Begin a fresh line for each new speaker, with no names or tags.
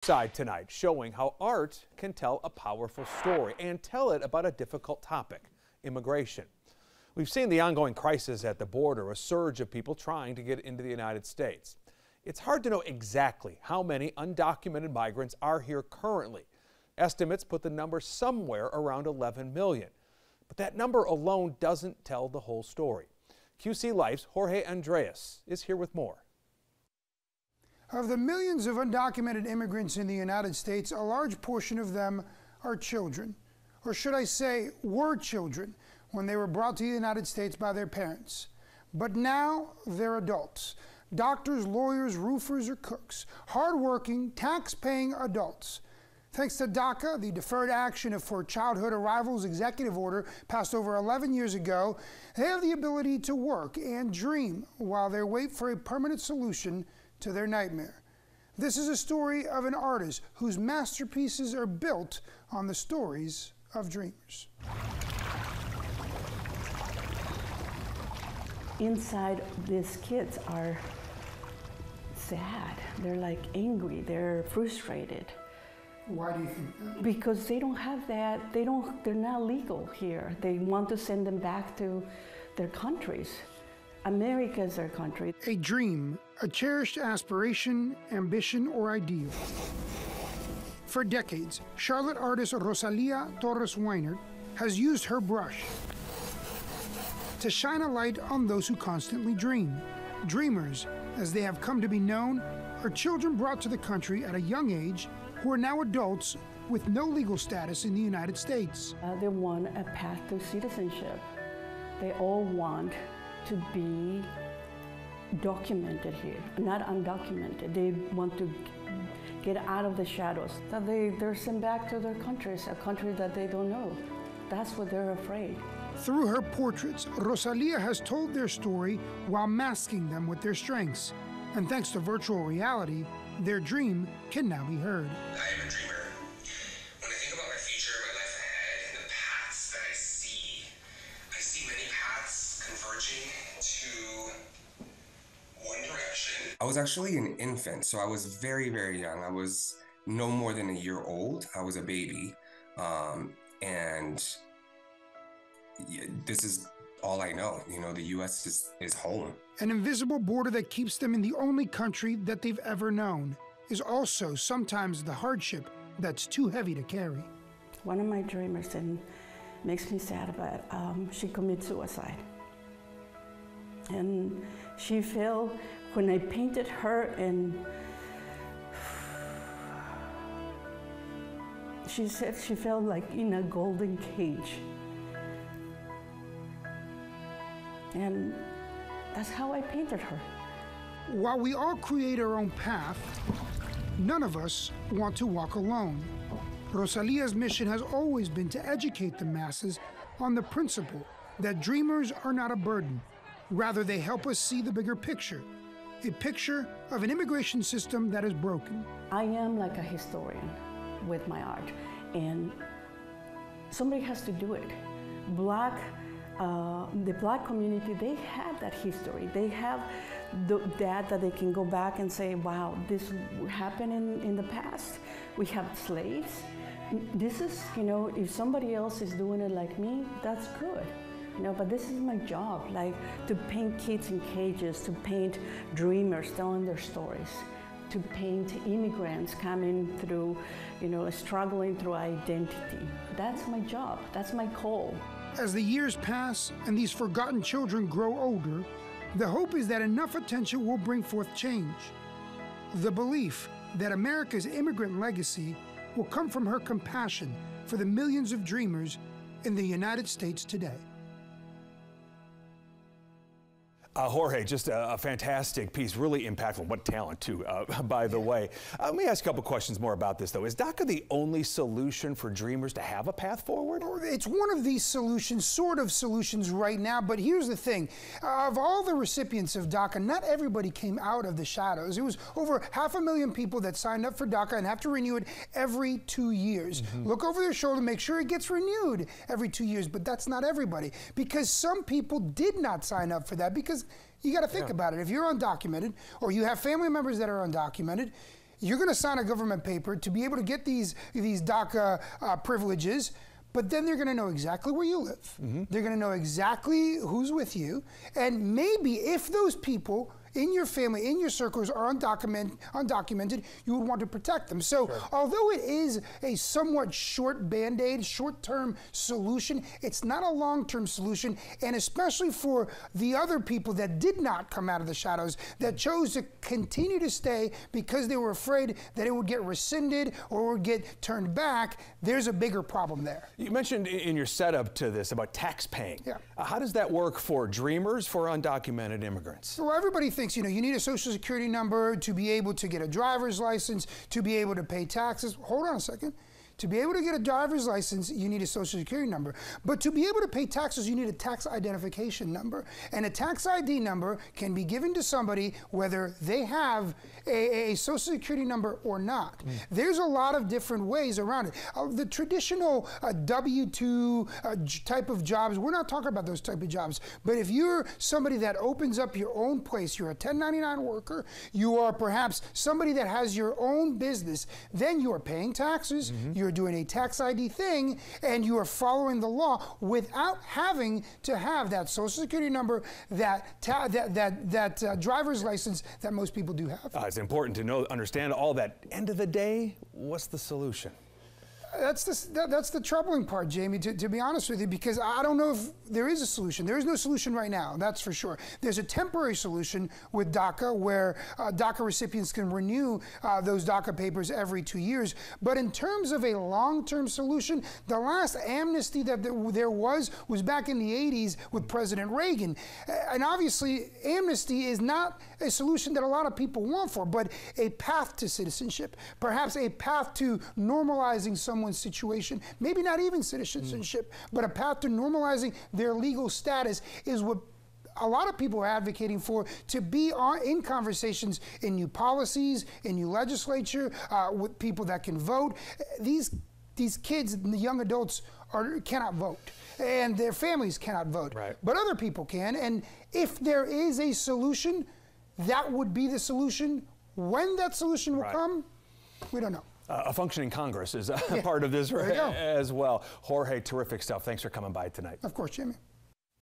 Side tonight, showing how art can tell a powerful story and tell it about a difficult topic, immigration. We've seen the ongoing crisis at the border, a surge of people trying to get into the United States. It's hard to know exactly how many undocumented migrants are here currently. Estimates put the number somewhere around 11 million. But that number alone doesn't tell the whole story. QC Life's Jorge Andres is here with more.
Of the millions of undocumented immigrants in the United States, a large portion of them are children. Or should I say, were children when they were brought to the United States by their parents. But now they're adults. Doctors, lawyers, roofers, or cooks. Hardworking, tax-paying adults. Thanks to DACA, the Deferred Action for Childhood Arrivals executive order passed over 11 years ago, they have the ability to work and dream while they wait for a permanent solution to their nightmare. This is a story of an artist whose masterpieces are built on the stories of dreamers.
Inside, these kids are sad. They're like angry. They're frustrated.
Why do you think that?
Because they don't have that. They're not legal here. They want to send them back to their countries. America is their country.
A dream, a cherished aspiration, ambition, or ideal. For decades, Charlotte artist Rosalia Torres Weinert has used her brush to shine a light on those who constantly dream. Dreamers, as they have come to be known, are children brought to the country at a young age who are now adults with no legal status in the United States.
They want a path to citizenship. They all want to be documented here, not undocumented. They want to get out of the shadows. That they're sent back to their countries, a country that they don't know. That's what they're afraid.
Through her portraits, Rosalia has told their story while masking them with their strengths. And thanks to virtual reality, their dream can now be heard.
I am a dreamer. When I think about my future, my life ahead, and the paths that I see many paths converging to one direction. I was actually an infant, so I was very, very young. I was no more than a year old. I was a baby. And this is all I know. You know, the U.S. is home.
An invisible border that keeps them in the only country that they've ever known is also sometimes the hardship that's too heavy to carry.
One of my dreamers, and makes me sad about it, she committed suicide. And she felt, when I painted her, and she said she felt like in a golden cage. And that's how I painted her.
While we all create our own path, none of us want to walk alone. Rosalia's mission has always been to educate the masses on the principle that dreamers are not a burden. Rather, they help us see the bigger picture, a picture of an immigration system that is broken.
I am like a historian with my art, and somebody has to do it. The Black community, they have that history. They have that they can go back and say, wow, this happened in the past. We have slaves. This is, you know, if somebody else is doing it like me, that's good. You know, but this is my job, like to paint kids in cages, to paint dreamers telling their stories, to paint immigrants coming through, you know, struggling through identity. That's my job, that's my call.
As the years pass and these forgotten children grow older, the hope is that enough attention will bring forth change. The belief that America's immigrant legacy will come from her compassion for the millions of dreamers in the United States today.
Jorge, just a fantastic piece, really impactful. What talent, too, by the way. Let me ask a couple questions more about this, though. Is DACA the only solution for dreamers to have a path forward?
It's one of these solutions, sort of solutions right now, but here's the thing. Of all the recipients of DACA, not everybody came out of the shadows. It was over 500,000 people that signed up for DACA and have to renew it every 2 years. Look over their shoulder, make sure it gets renewed every 2 years, but that's not everybody, because some people did not sign up for that, because you got to think about it. If you're undocumented or you have family members that are undocumented, you're going to sign a government paper to be able to get these DACA privileges. But then they're going to know exactly where you live. They're going to know exactly who's with you. And maybe if those people in your family, in your circles are undocumented, you would want to protect them. So although it is a somewhat short Band-Aid, short-term solution, it's not a long-term solution. And especially for the other people that did not come out of the shadows, that chose to continue to stay because they were afraid that it would get rescinded or would get turned back, there's a bigger problem there.
You mentioned in your setup to this about tax paying.
Yeah.
How does that work for dreamers, for undocumented immigrants?
Well, everybody thinks, you need a social security number to be able to get a driver's license, to be able to pay taxes. Hold on a second. To be able to get a driver's license, you need a social security number. But to be able to pay taxes, you need a tax identification number. And a tax ID number can be given to somebody whether they have a social security number or not. There's a lot of different ways around it. The traditional W-2 type of jobs, we're not talking about those type of jobs. But if you're somebody that opens up your own place, you're a 1099 worker, you are perhaps somebody that has your own business, then you are paying taxes, you're doing a tax ID thing, and you are following the law without having to have that social security number, that driver's license that most people do have.
It's important to understand all that. End of the day, what's the solution?
That's the troubling part, Jamie, to be honest with you, because I don't know if there is a solution. There is no solution right now, that's for sure. There's a temporary solution with DACA where DACA recipients can renew those DACA papers every 2 years. But in terms of a long-term solution, the last amnesty that there was back in the 80s with President Reagan. And obviously, amnesty is not a solution that a lot of people want for, but a path to citizenship, perhaps a path to normalizing someone's situation, maybe not even citizenship, but a path to normalizing their legal status is what a lot of people are advocating for, to be in conversations in new policies, in new legislature, with people that can vote. These kids, the young adults, cannot vote, and their families cannot vote.
Right.
But other people can, and if there is a solution, that would be the solution. When that solution will come, we don't know.
A functioning Congress is a part of this as well. Jorge, terrific stuff. Thanks for coming by tonight.
Of course, Jimmy.